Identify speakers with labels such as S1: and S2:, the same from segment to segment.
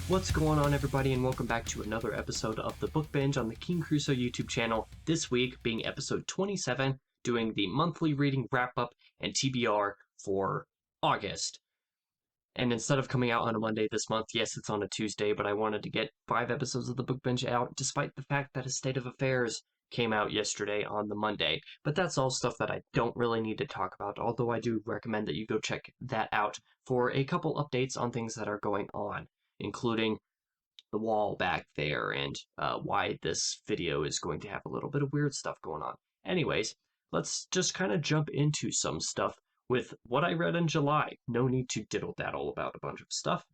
S1: What's going on, everybody, and welcome back to another episode of the Book Binge on the King Crusoe YouTube channel. This week being episode 27, doing the monthly reading wrap-up and TBR for August. And instead of coming out on a Monday this month, yes, it's on a Tuesday, but I wanted to get 5 episodes of the Book Binge out, despite the fact that A State of Affairs came out yesterday on the Monday. But that's all stuff that I don't really need to talk about, although I do recommend that you go check that out for a couple updates on things that are going on, including the wall back there and why this video is going to have a little bit of weird stuff going on. Anyways, let's just kind of jump into some stuff with what I read in July. No need to diddle-daddle about a bunch of stuff.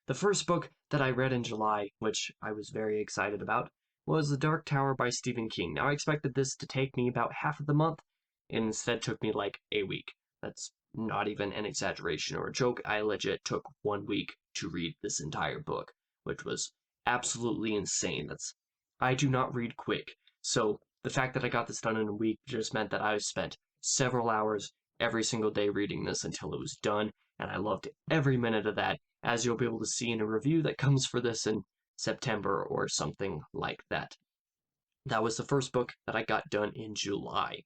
S1: The first book that I read in July, which I was very excited about, was The Dark Tower by Stephen King. Now, I expected this to take me about half of the month, and instead took me like a week. That's not even an exaggeration or a joke. I legit took 1 week to read this entire book, which was absolutely insane. I do not read quick, so the fact that I got this done in a week just meant that I spent several hours every single day reading this until it was done, and I loved every minute of that, as you'll be able to see in a review that comes for this in September or something like that. That was the first book that I got done in July.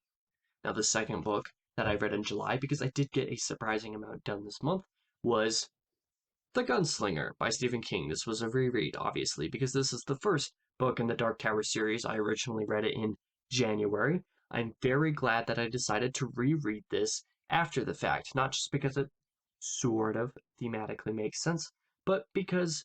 S1: Now, the second book that I read in July, because I did get a surprising amount done this month, was The Gunslinger by Stephen King. This was a reread, obviously, because this is the first book in the Dark Tower series. I originally read it in January. I'm very glad that I decided to reread this after the fact, not just because it sort of thematically makes sense, but because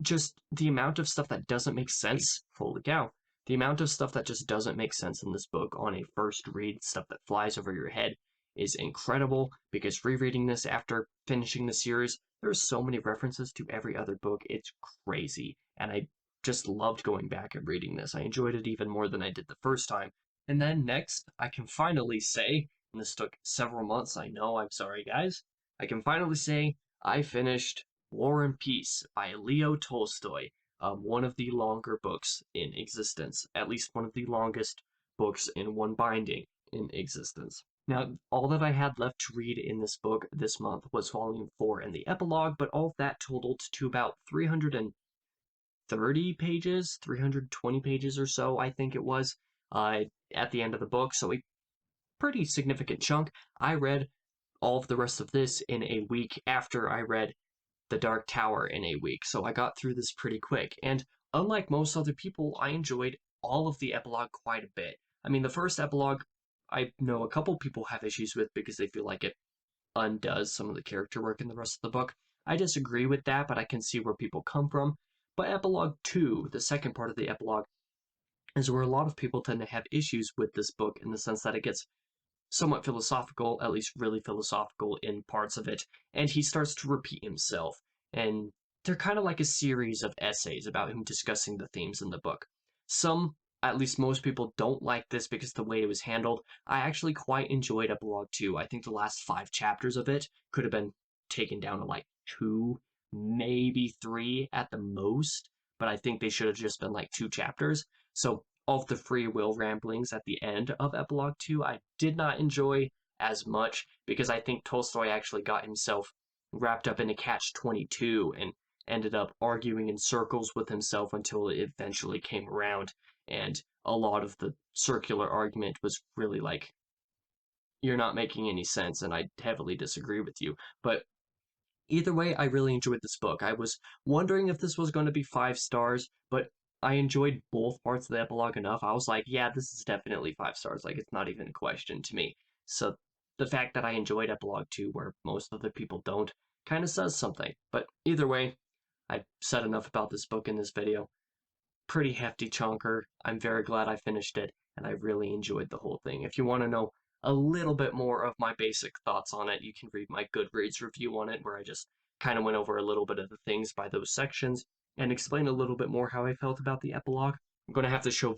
S1: just the amount of stuff that doesn't make sense, holy cow, the amount of stuff that just doesn't make sense in this book on a first read, stuff that flies over your head, is incredible, because rereading this after finishing the series, there's so many references to every other book, it's crazy, and I just loved going back and reading this. I enjoyed it even more than I did the first time. And then next, I can finally say, and this took several months, I know, I'm sorry guys, I can finally say I finished War and Peace by Leo Tolstoy, one of the longer books in existence, at least one of the longest books in one binding in existence. Now, all that I had left to read in this book this month was Volume 4 and the epilogue, but all of that totaled to about 330 pages, 320 pages or so, I think it was, at the end of the book, so a pretty significant chunk. I read all of the rest of this in a week after I read The Dark Tower in a week, so I got through this pretty quick, and unlike most other people, I enjoyed all of the epilogue quite a bit. I mean, the first epilogue, I know a couple people have issues with because they feel like it undoes some of the character work in the rest of the book. I disagree with that, but I can see where people come from. But epilogue 2, the second part of the epilogue, is where a lot of people tend to have issues with this book in the sense that it gets somewhat philosophical, at least really philosophical in parts of it, and he starts to repeat himself, and they're kind of like a series of essays about him discussing the themes in the book. Some, at least most people, don't like this because of the way it was handled. I actually quite enjoyed Epilogue 2. I think the last 5 chapters of it could have been taken down to like 2, maybe 3 at the most, but I think they should have just been like 2 chapters. So of the free will ramblings at the end of Epilogue 2, I did not enjoy as much because I think Tolstoy actually got himself wrapped up in a catch-22 and ended up arguing in circles with himself until it eventually came around, and a lot of the circular argument was really like, you're not making any sense, and I heavily disagree with you. But either way, I really enjoyed this book. I was wondering if this was going to be 5 stars, but I enjoyed both parts of the epilogue enough. I was like, yeah, this is definitely 5 stars. Like, it's not even a question to me. So the fact that I enjoyed epilogue 2, where most other people don't, kind of says something. But either way, I've said enough about this book in this video. Pretty hefty chunker. I'm very glad I finished it, and I really enjoyed the whole thing. If you want to know a little bit more of my basic thoughts on it, you can read my Goodreads review on it, where I just kind of went over a little bit of the things by those sections and explain a little bit more how I felt about the epilogue. I'm going to have to show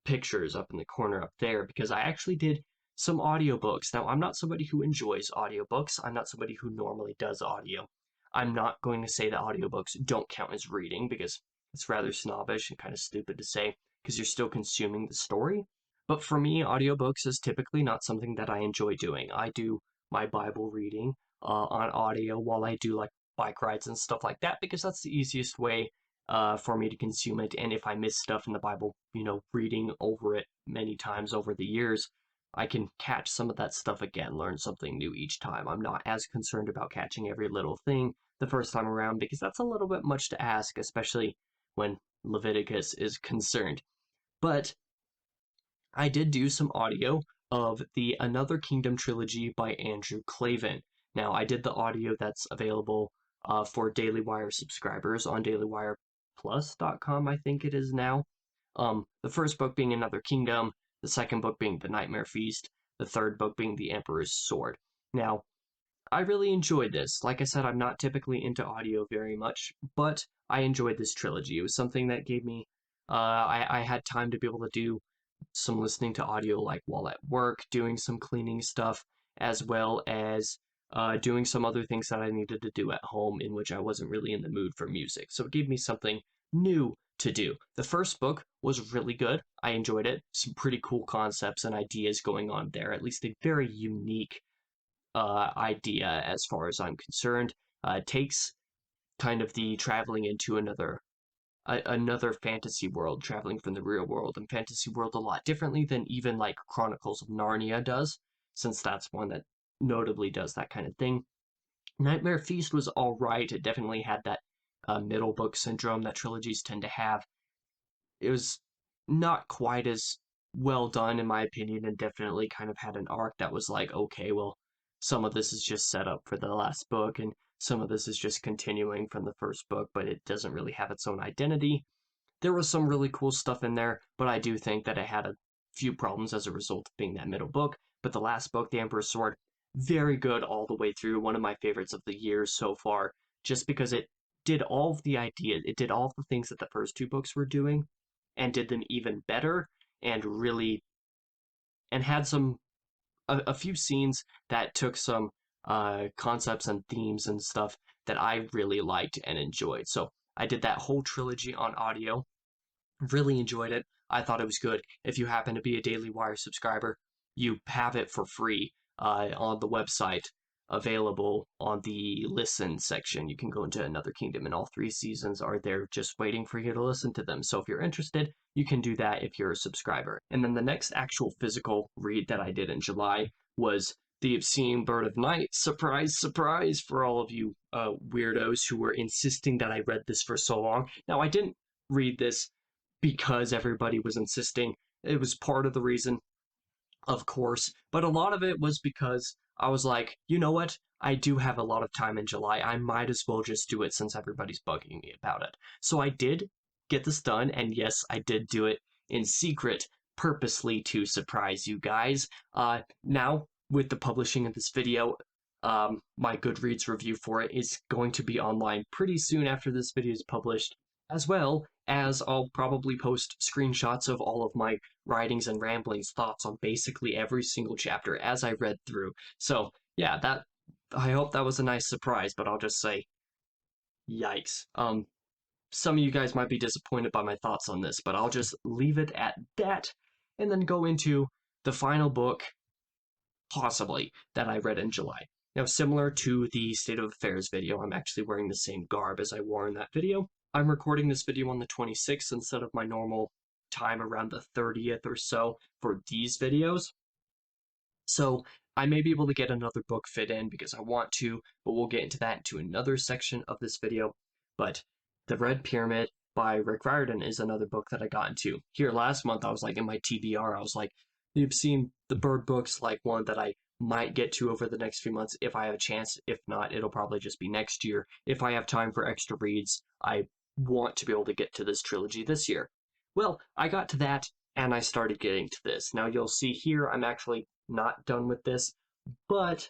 S1: pictures up in the corner up there because I actually did some audiobooks. Now, I'm not somebody who enjoys audiobooks. I'm not somebody who normally does audio. I'm not going to say that audiobooks don't count as reading because it's rather snobbish and kind of stupid to say because you're still consuming the story. But for me, audiobooks is typically not something that I enjoy doing. I do my Bible reading on audio while I do like bike rides and stuff like that because that's the easiest way for me to consume it. And if I miss stuff in the Bible, reading over it many times over the years, I can catch some of that stuff again, learn something new each time. I'm not as concerned about catching every little thing the first time around because that's a little bit much to ask, especially when Leviticus is concerned. But I did do some audio of the Another Kingdom trilogy by Andrew Clavin. Now, I did the audio that's available for Daily Wire subscribers on dailywireplus.com, I think it is now. The first book being Another Kingdom, the second book being The Nightmare Feast, the third book being The Emperor's Sword. Now, I really enjoyed this. Like I said, I'm not typically into audio very much, but I enjoyed this trilogy. It was something that gave me, I had time to be able to do some listening to audio like while at work, doing some cleaning stuff, as well as doing some other things that I needed to do at home in which I wasn't really in the mood for music. So it gave me something new to do. The first book was really good. I enjoyed it. Some pretty cool concepts and ideas going on there, at least a very unique idea as far as I'm concerned. Takes kind of the traveling into another fantasy world, traveling from the real world and fantasy world a lot differently than even like Chronicles of Narnia does, since that's one that notably does that kind of thing. Nightmare Feast was all right. It definitely had that middle book syndrome that trilogies tend to have. It was not quite as well done, in my opinion, and definitely kind of had an arc that was like, okay, well, some of this is just set up for the last book, and some of this is just continuing from the first book, but it doesn't really have its own identity. There was some really cool stuff in there, but I do think that it had a few problems as a result of being that middle book. But the last book, The Emperor's Sword, very good all the way through. One of my favorites of the year so far, just because it did all of the ideas, it did all of the things that the first two books were doing, and did them even better, and really, and had a few scenes that took some concepts and themes and stuff that I really liked and enjoyed. So I did that whole trilogy on audio. Really enjoyed it. I thought it was good. If you happen to be a Daily Wire subscriber, you have it for free on the website, available on the listen section. You can go into Another Kingdom, and all three seasons are there just waiting for you to listen to them. So if you're interested, you can do that if you're a subscriber. And then the next actual physical read that I did in July was The Obscene Bird of Night. Surprise, surprise for all of you weirdos who were insisting that I read this for so long. Now, I didn't read this because everybody was insisting. It was part of the reason, of course, but a lot of it was because I was like, you know what? I do have a lot of time in July. I might as well just do it since everybody's bugging me about it. So I did get this done, and yes, I did do it in secret, purposely to surprise you guys. Now, with the publishing of this video, my Goodreads review for it is going to be online pretty soon after this video is published, as well as I'll probably post screenshots of all of my writings and ramblings, thoughts on basically every single chapter as I read through. So, yeah, I hope that was a nice surprise, but I'll just say, yikes. Some of you guys might be disappointed by my thoughts on this, but I'll just leave it at that, and then go into the final book, possibly, that I read in July. Now, similar to the State of Affairs video, I'm actually wearing the same garb as I wore in that video. I'm recording this video on the 26th instead of my normal time around the 30th or so for these videos. So I may be able to get another book fit in because I want to, but we'll get into that into another section of this video. But The Red Pyramid by Rick Riordan is another book that I got into. Here last month, I was like in my TBR, I was like, you've seen the bird books, like one that I might get to over the next few months if I have a chance. If not, it'll probably just be next year. If I have time for extra reads, I want to be able to get to this trilogy this year. Well, I got to that, and I started getting to this. Now you'll see here, I'm actually not done with this, but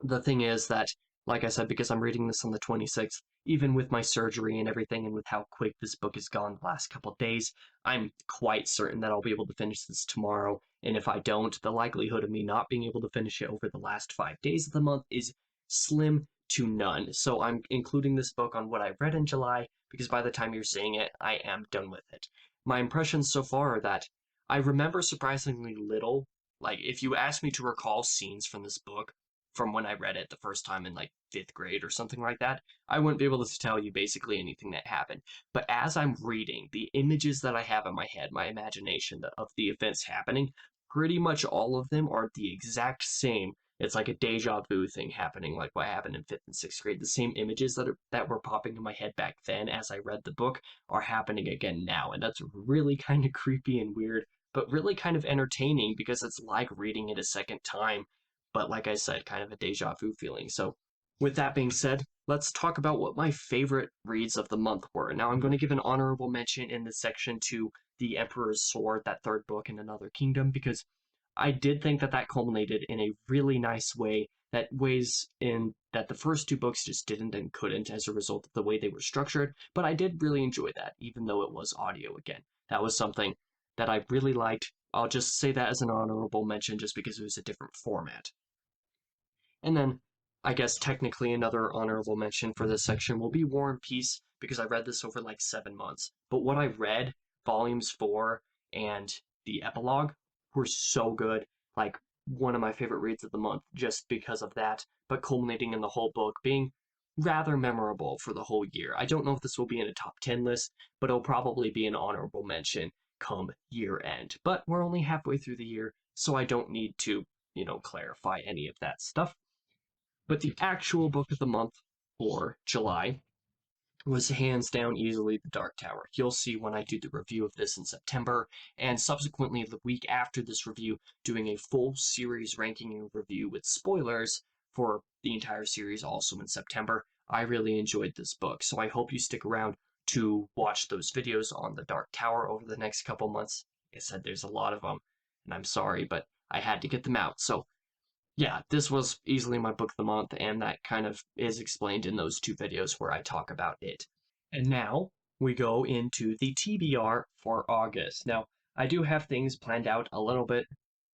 S1: the thing is that, like I said, because I'm reading this on the 26th, even with my surgery and everything, and with how quick this book has gone the last couple days, I'm quite certain that I'll be able to finish this tomorrow, and if I don't, the likelihood of me not being able to finish it over the last 5 days of the month is slim to none. So I'm including this book on what I read in July, because by the time you're seeing it, I am done with it. My impressions so far are that I remember surprisingly little. Like, if you ask me to recall scenes from this book, from when I read it the first time in like 5th grade or something like that, I wouldn't be able to tell you basically anything that happened. But as I'm reading, the images that I have in my head, my imagination of the events happening, pretty much all of them are the exact same. It's like a deja vu thing happening, like what happened in 5th and 6th grade. The same images that were popping in my head back then as I read the book are happening again now, and that's really kind of creepy and weird, but really kind of entertaining because it's like reading it a second time. But like I said, kind of a deja vu feeling. So, with that being said, let's talk about what my favorite reads of the month were. Now, I'm going to give an honorable mention in this section to The Emperor's Sword, that third book in Another Kingdom, because I did think that culminated in a really nice way, that ways in that the first two books just didn't and couldn't as a result of the way they were structured, but I did really enjoy that, even though it was audio again. That was something that I really liked. I'll just say that as an honorable mention just because it was a different format. And then, I guess technically another honorable mention for this section will be War and Peace, because I read this over like 7 months. But what I read, volumes 4 and the epilogue, were so good. Like, one of my favorite reads of the month just because of that, but culminating in the whole book being rather memorable for the whole year. I don't know if this will be in a top 10 list, but it'll probably be an honorable mention come year end. But we're only halfway through the year, so I don't need to, clarify any of that stuff. But the actual book of the month for July was hands down easily The Dark Tower. You'll see when I do the review of this in September, and subsequently the week after this review, doing a full series ranking and review with spoilers for the entire series also in September. I really enjoyed this book, so I hope you stick around to watch those videos on The Dark Tower over the next couple months. Like I said, there's a lot of them, and I'm sorry, but I had to get them out. So yeah, this was easily my book of the month, and that kind of is explained in those 2 videos where I talk about it. And now we go into the TBR for August. Now, I do have things planned out a little bit.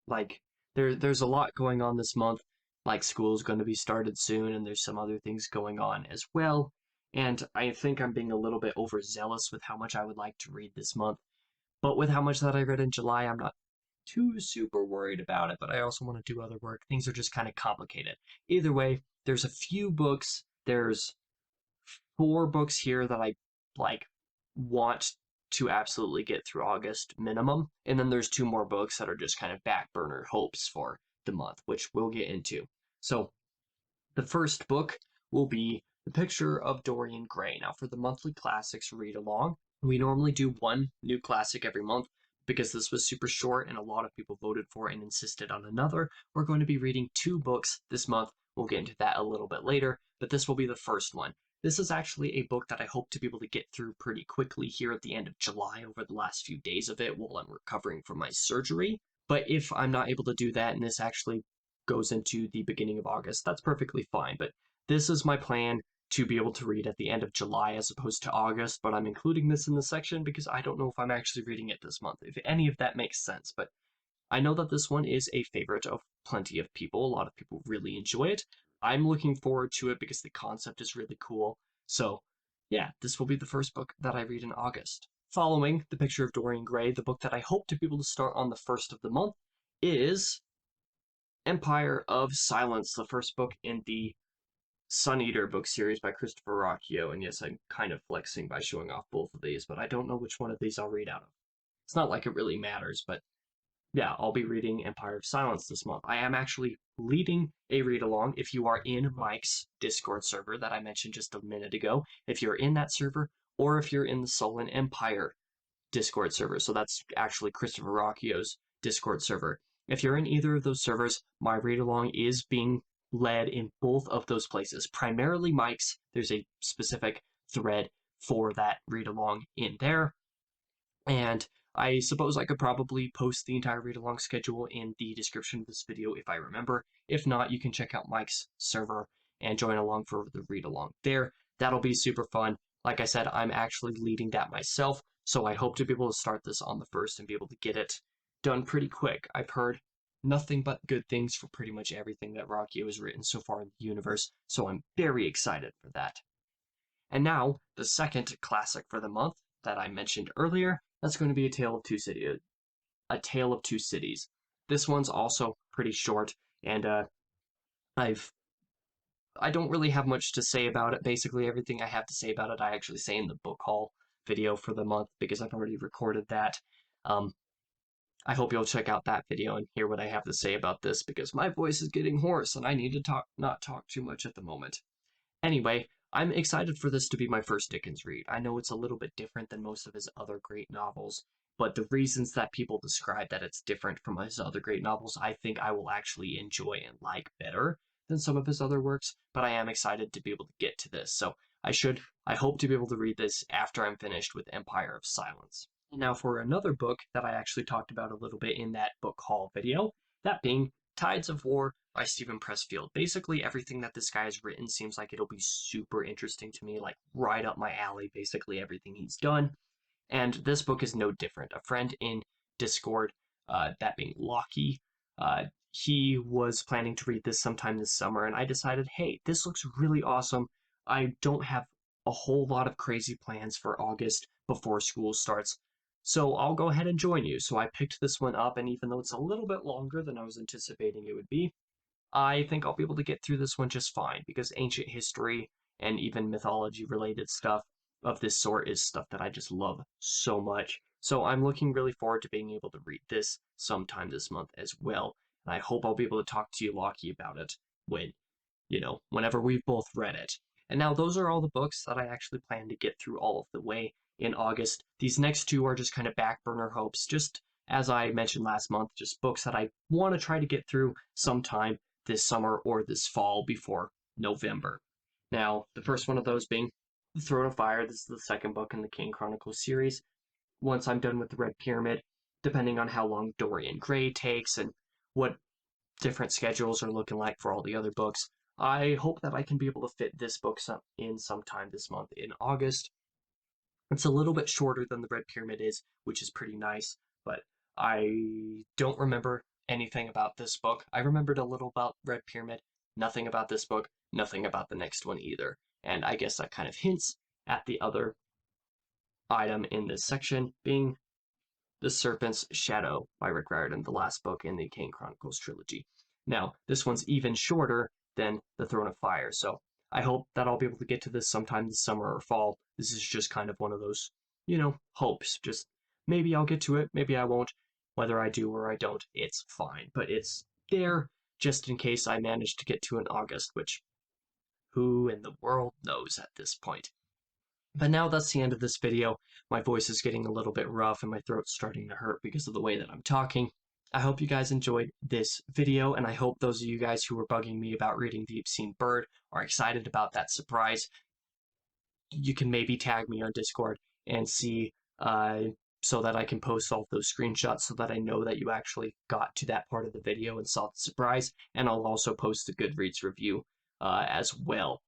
S1: Like, there's a lot going on this month. Like, school's going to be started soon, and there's some other things going on as well. And I think I'm being a little bit overzealous with how much I would like to read this month. But with how much that I read in July, I'm not too super worried about it, but I also want to do other work. Things are just kind of complicated. Either way, there's a few books. There's 4 books here that I like want to absolutely get through August minimum, and then there's 2 more books that are just kind of back burner hopes for the month, which we'll get into. So the first book will be The Picture of Dorian Gray. Now, for the monthly classics read along, we normally do 1 new classic every month. Because this was super short and a lot of people voted for it and insisted on another, we're going to be reading 2 books this month. We'll get into that a little bit later, but this will be the first one. This is actually a book that I hope to be able to get through pretty quickly here at the end of July over the last few days of it while I'm recovering from my surgery. But if I'm not able to do that and this actually goes into the beginning of August, that's perfectly fine. But this is my plan to be able to read at the end of July as opposed to August, but I'm including this in the section because I don't know if I'm actually reading it this month, if any of that makes sense. But I know that this one is a favorite of plenty of people. A lot of people really enjoy it. I'm looking forward to it because the concept is really cool. So yeah, this will be the first book that I read in August. Following The Picture of Dorian Gray, the book that I hope to be able to start on the first of the month is Empire of Silence, the first book in the Sun Eater book series by Christopher Rocchio, and yes, I'm kind of flexing by showing off both of these, but I don't know which one of these I'll read out of. It's not like it really matters, but yeah, I'll be reading Empire of Silence this month. I am actually leading a read-along. If you are in Mike's Discord server that I mentioned just a minute ago, if you're in that server, or if you're in the Sullen Empire Discord server, so that's actually Christopher Rocchio's Discord server. If you're in either of those servers, my read-along is being led in both of those places. Primarily Mike's. There's a specific thread for that read-along in there. And I suppose I could probably post the entire read-along schedule in the description of this video if I remember. If not, you can check out Mike's server and join along for the read-along there. That'll be super fun. Like I said, I'm actually leading that myself, so I hope to be able to start this on the first and be able to get it done pretty quick. I've heard nothing but good things for pretty much everything that Rocchio has written so far in the universe, so I'm very excited for that. And now, the second classic for the month that I mentioned earlier, that's going to be A Tale of Two Cities. A Tale of Two Cities. This one's also pretty short, and I don't really have much to say about it. Basically, everything I have to say about it, I actually say in the book haul video for the month because I've already recorded that. Um, I hope you'll check out that video and hear what I have to say about this because my voice is getting hoarse and I need to not talk too much at the moment. Anyway, I'm excited for this to be my first Dickens read. I know it's a little bit different than most of his other great novels, but the reasons that people describe that it's different from his other great novels, I think I will actually enjoy and like better than some of his other works, but I am excited to be able to get to this. So I hope to be able to read this after I'm finished with Empire of Silence. Now for another book that I actually talked about a little bit in that book haul video, that being Tides of War by Stephen Pressfield. Basically, everything that this guy has written seems like it'll be super interesting to me, like right up my alley, basically everything he's done. And this book is no different. A friend in Discord, that being Lockie, he was planning to read this sometime this summer, and I decided, hey, this looks really awesome. I don't have a whole lot of crazy plans for August before school starts, so I'll go ahead and join you. So I picked this one up, and even though it's a little bit longer than I was anticipating it would be, I think I'll be able to get through this one just fine because ancient history and even mythology related stuff of this sort is stuff that I just love so much. So I'm looking really forward to being able to read this sometime this month as well. And I hope I'll be able to talk to you, Lockie, about it when, whenever we've both read it. And now those are all the books that I actually plan to get through all of the way in August. These next two are just kind of back burner hopes, just as I mentioned last month, just books that I want to try to get through sometime this summer or this fall before November. Now, the first one of those being The Throne of Fire. This is the second book in the King Chronicles series. Once I'm done with the Red Pyramid, depending on how long Dorian Gray takes and what different schedules are looking like for all the other books, I hope that I can be able to fit this book in sometime this month in August. It's a little bit shorter than the Red Pyramid is, which is pretty nice, but I don't remember anything about this book. I remembered a little about Red Pyramid, nothing about this book, nothing about the next one either. And I guess that kind of hints at the other item in this section being The Serpent's Shadow by Rick Riordan, the last book in the King Chronicles trilogy. Now, this one's even shorter than The Throne of Fire, so I hope that I'll be able to get to this sometime this summer or fall. This is just kind of one of those, hopes. Just maybe I'll get to it, maybe I won't. Whether I do or I don't, it's fine. But it's there just in case I manage to get to in August, which who in the world knows at this point. But now that's the end of this video. My voice is getting a little bit rough and my throat's starting to hurt because of the way that I'm talking. I hope you guys enjoyed this video, and I hope those of you guys who were bugging me about reading The Obscene Bird are excited about that surprise. You can maybe tag me on Discord and see so that I can post all of those screenshots so that I know that you actually got to that part of the video and saw the surprise, and I'll also post the Goodreads review as well.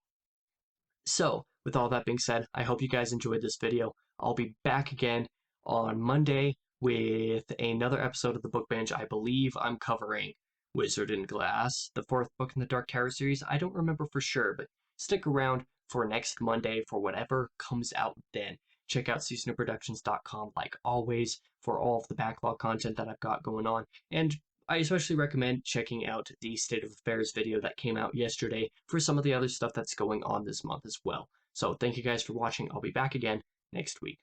S1: So, with all that being said, I hope you guys enjoyed this video. I'll be back again on Monday with another episode of the Book Binge. I believe I'm covering Wizard in Glass, the fourth book in the Dark Tower series. I don't remember for sure, but stick around for next Monday for whatever comes out then. Check out seasonalproductions.com like always for all of the backlog content that I've got going on. And I especially recommend checking out the State of Affairs video that came out yesterday for some of the other stuff that's going on this month as well. So thank you guys for watching. I'll be back again next week.